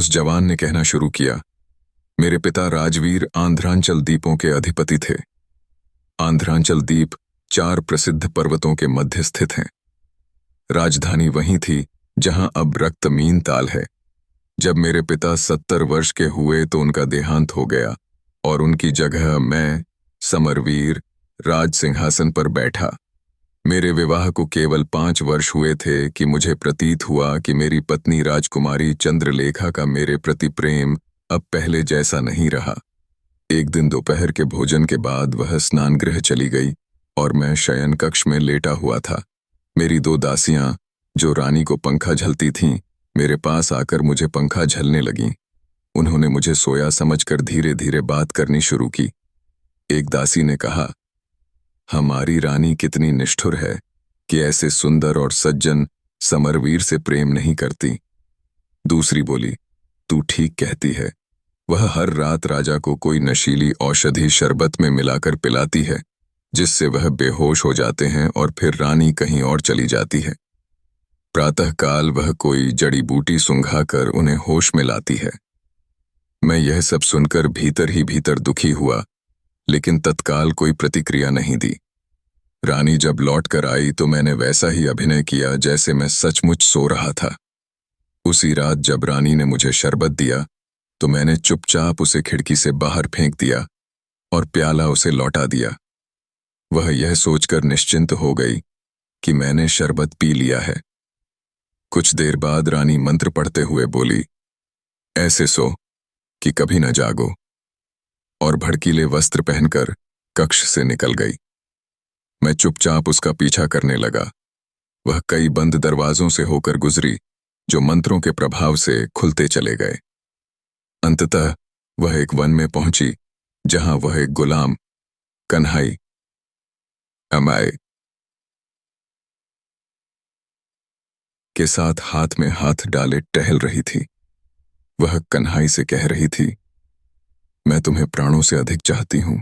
उस जवान ने कहना शुरू किया, मेरे पिता राजवीर आंध्रांचल द्वीपों के अधिपति थे। आंध्रांचल द्वीप 4 प्रसिद्ध पर्वतों के मध्य स्थित हैं। राजधानी वहीं थी जहां अब रक्तमीन ताल है। जब मेरे पिता 70 वर्ष के हुए तो उनका देहांत हो गया और उनकी जगह मैं, समरवीर, राज सिंहासन पर बैठा। मेरे विवाह को केवल 5 वर्ष हुए थे कि मुझे प्रतीत हुआ कि मेरी पत्नी राजकुमारी चंद्रलेखा का मेरे प्रति प्रेम अब पहले जैसा नहीं रहा। एक दिन दोपहर के भोजन के बाद वह स्नान गृह चली गई और मैं शयन कक्ष में लेटा हुआ था। मेरी 2 दासियां, जो रानी को पंखा झलती थीं, मेरे पास आकर मुझे पंखा झलने लगीं। उन्होंने मुझे सोया समझकर धीरे धीरे बात करनी शुरू की। एक दासी ने कहा, हमारी रानी कितनी निष्ठुर है कि ऐसे सुंदर और सज्जन समरवीर से प्रेम नहीं करती। दूसरी बोली, तू ठीक कहती है, वह हर रात राजा को कोई नशीली औषधि शरबत में मिलाकर पिलाती है, जिससे वह बेहोश हो जाते हैं और फिर रानी कहीं और चली जाती है। प्रातःकाल वह कोई जड़ी बूटी सुंघाकर उन्हें होश में लाती है। मैं यह सब सुनकर भीतर ही भीतर दुखी हुआ, लेकिन तत्काल कोई प्रतिक्रिया नहीं दी। रानी जब लौट कर आई तो मैंने वैसा ही अभिनय किया जैसे मैं सचमुच सो रहा था। उसी रात जब रानी ने मुझे शरबत दिया तो मैंने चुपचाप उसे खिड़की से बाहर फेंक दिया और प्याला उसे लौटा दिया। वह यह सोचकर निश्चिंत हो गई कि मैंने शरबत पी लिया है। कुछ देर बाद रानी मंत्र पढ़ते हुए बोली, ऐसे सो कि कभी न जागो, और भड़कीले वस्त्र पहनकर कक्ष से निकल गई। मैं चुपचाप उसका पीछा करने लगा। वह कई बंद दरवाजों से होकर गुजरी जो मंत्रों के प्रभाव से खुलते चले गए। अंततः वह एक वन में पहुंची जहां वह एक गुलाम, कन्हाई, अमाय के साथ हाथ में हाथ डाले टहल रही थी। वह कन्हाई से कह रही थी, मैं तुम्हें प्राणों से अधिक चाहती हूं,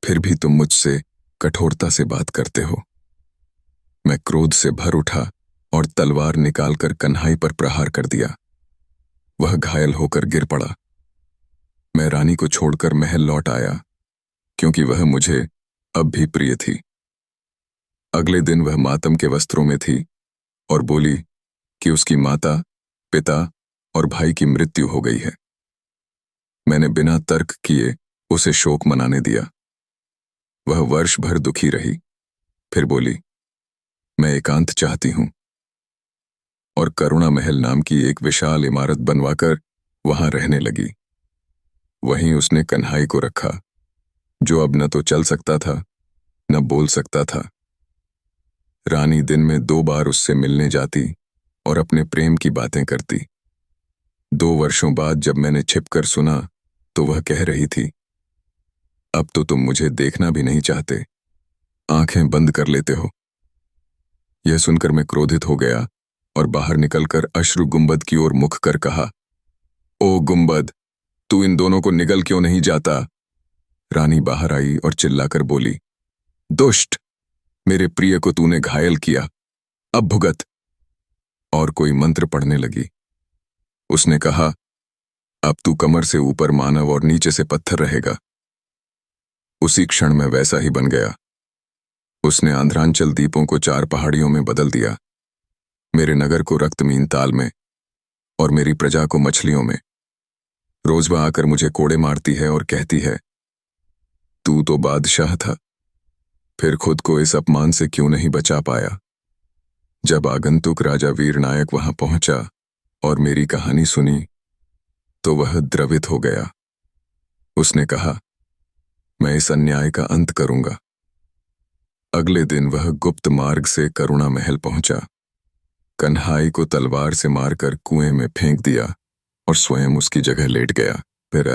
फिर भी तुम मुझसे कठोरता से बात करते हो। मैं क्रोध से भर उठा और तलवार निकालकर कन्हाई पर प्रहार कर दिया। वह घायल होकर गिर पड़ा। मैं रानी को छोड़कर महल लौट आया, क्योंकि वह मुझे अब भी प्रिय थी। अगले दिन वह मातम के वस्त्रों में थी और बोली कि उसकी माता, पिता और भाई की मृत्यु हो गई है। मैंने बिना तर्क किए उसे शोक मनाने दिया। वह वर्ष भर दुखी रही, फिर बोली, मैं एकांत चाहती हूं, और करुणा महल नाम की एक विशाल इमारत बनवाकर वहां रहने लगी। वहीं उसने कन्हाई को रखा, जो अब न तो चल सकता था न बोल सकता था। रानी दिन में 2 बार उससे मिलने जाती और अपने प्रेम की बातें करती। 2 वर्षों बाद जब मैंने छिपकर सुना तो वह कह रही थी, अब तो तुम मुझे देखना भी नहीं चाहते, आंखें बंद कर लेते हो। यह सुनकर मैं क्रोधित हो गया और बाहर निकलकर अश्रु गुंबद की ओर मुख कर कहा, ओ गुंबद, तू इन दोनों को निगल क्यों नहीं जाता? रानी बाहर आई और चिल्लाकर बोली, दुष्ट, मेरे प्रिय को तूने घायल किया, अब भुगत। और कोई मंत्र पढ़ने लगी। उसने कहा, अब तू कमर से ऊपर मानव और नीचे से पत्थर रहेगा। उसी क्षण में वैसा ही बन गया। उसने आंध्रांचल द्वीपों को 4 पहाड़ियों में बदल दिया, मेरे नगर को रक्तमीन ताल में और मेरी प्रजा को मछलियों में। रोज वह आकर मुझे कोड़े मारती है और कहती है, तू तो बादशाह था, फिर खुद को इस अपमान से क्यों नहीं बचा पाया? जब आगंतुक राजा वीरनायक वहां पहुंचा और मेरी कहानी सुनी तो वह द्रवित हो गया। उसने कहा, मैं इस अन्याय का अंत करूंगा। अगले दिन वह गुप्त मार्ग से करुणा महल पहुंचा, कन्हाई को तलवार से मारकर कुएं में फेंक दिया और स्वयं उसकी जगह लेट गया। फिर